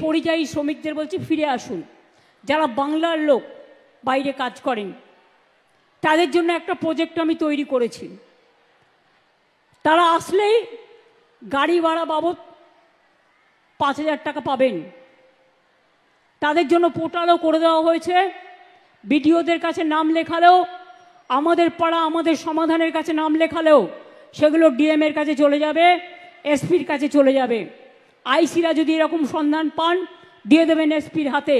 পরিযায়ী শ্রমিকদের বলছি ফিরে আসুন। যারা বাংলার লোক বাইরে কাজ করেন তাদের জন্য একটা প্রজেক্ট আমি তৈরি করেছি। তারা আসলেই গাড়ি ভাড়া বাবদ 5,000 টাকা পাবেন। তাদের জন্য পোর্টালও করে দেওয়া হয়েছে। বিডিওদের কাছে নাম লেখালেও, আমাদের পাড়া আমাদের সমাধানের কাছে নাম লেখালেও সেগুলো ডিএম এর কাছে চলে যাবে, এসপির কাছে চলে যাবে। আইসিরা যদি এরকম সন্ধান পান দিয়ে দেবেন এসপির হাতে।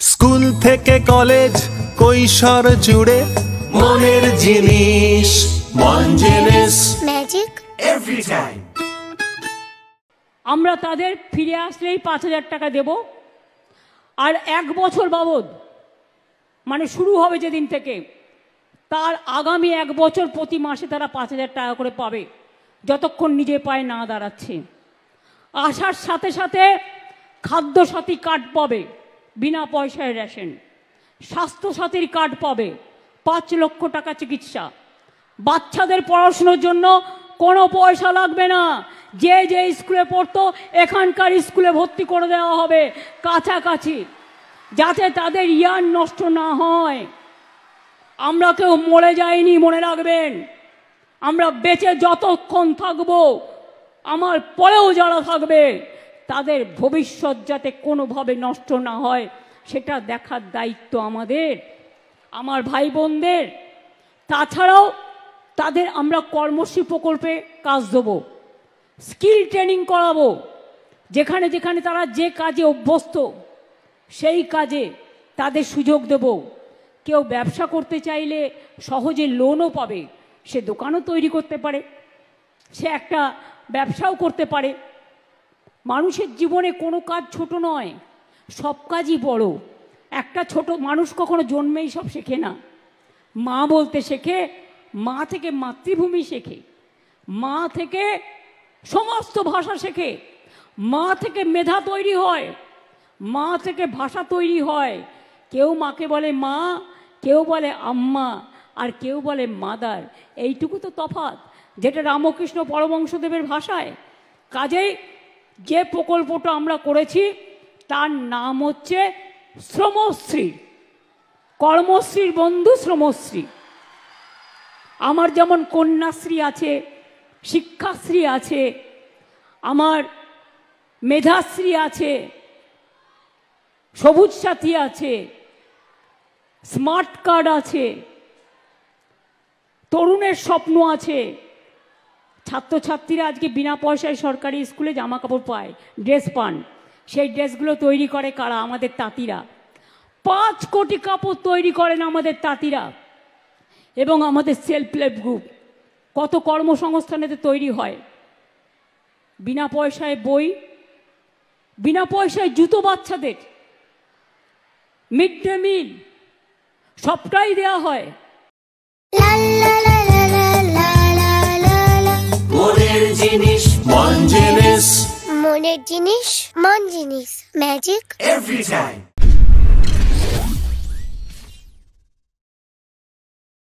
স্কুল থেকে কলেজ কৈশোর জুড়ে মনের জিনিস, মন জিনিস ম্যাজিক এভরি টাইম। আমরা তাদের ফিরে আসলেই 5,000 টাকা দেব। আর 1 বছর বাবদ, মানে শুরু হবে যেদিন থেকে, তার আগামী 1 বছর প্রতি মাসে তারা 5,000 টাকা করে পাবে, যতক্ষণ নিজে পায়ে না দাঁড়াচ্ছে। আসার সাথে সাথে খাদ্যসাথী কার্ড পাবে, বিনা পয়সায় রেশন। স্বাস্থ্যসাথীর কার্ড পাবে, 5 লক্ষ টাকা চিকিৎসা। বাচ্চাদের পড়াশুনোর জন্য কোনো পয়সা লাগবে না। যে যে স্কুলে পড়তো এখানকার স্কুলে ভর্তি করে দেওয়া হবে কাছাকাছি, যাতে তাদের ইয়ার নষ্ট না হয়। আমরা কেউ মরে যাইনি, মনে রাখবেন। আমরা বেঁচে যতক্ষণ থাকবো, আমার পরেও যারা থাকবে, তাদের ভবিষ্যৎ যাতে কোনোভাবে নষ্ট না হয় সেটা দেখার দায়িত্ব আমাদের, আমার ভাই বোনদের। তাছাড়াও তাদের আমরা কর্মশ্রী প্রকল্পে কাজ দেবো, স্কিল ট্রেনিং করাবো। যেখানে যেখানে তারা যে কাজে অভ্যস্ত সেই কাজে তাদের সুযোগ দেব। কেউ ব্যবসা করতে চাইলে সহজে লোনও পাবে, সে দোকানও তৈরি করতে পারে, সে একটা ব্যবসাও করতে পারে। মানুষের জীবনে কোনো কাজ ছোট নয়, সব কাজই বড়। একটা ছোট মানুষ কখনো জন্মেই সব শেখে না। মা বলতে শেখে, মা থেকে মাতৃভূমি শেখে, মা থেকে সমস্ত ভাষা শেখে, মা থেকে মেধা তৈরি হয়, মা থেকে ভাষা তৈরি হয়। কেউ মাকে বলে মা, কেউ বলে আম্মা, আর কেউ বলে মাদার। এইটুকু তো তফাৎ, যেটা রামকৃষ্ণ পরমহংসদেবের ভাষায়। কাজেই যে প্রকল্পটা আমরা করেছি তার নাম হচ্ছে শ্রমশ্রী, কর্মশ্রীর বন্ধু শ্রমশ্রী। আমার যেমন কন্যাশ্রী আছে, শিক্ষাশ্রী আছে, আমার মেধাশ্রী আছে, সবুজ সাথী আছে, স্মার্ট কার্ড আছে, তরুণের স্বপ্ন আছে। ছাত্রছাত্রীরা আজকে বিনা পয়সায় সরকারি স্কুলে জামা কাপড় পায়, ড্রেস পান। সেই ড্রেসগুলো তৈরি করে কারা? আমাদের তাঁতিরা। 5 কোটি কাপড় তৈরি করেন আমাদের তাঁতিরা। এবং আমাদের সেলফ হেল্প গ্রুপ, কত কর্মসংস্থানেতে তৈরি হয়। বিনা পয়সায় বই, বিনা পয়সায় জুতো বাচ্চাদের, মিড ডে মিল, সবটাই দেওয়া হয়। মনের জিনিস, মন জিনিস, মনের জিনিস, মন জিনিস, ম্যাজিক এভরি টাইম।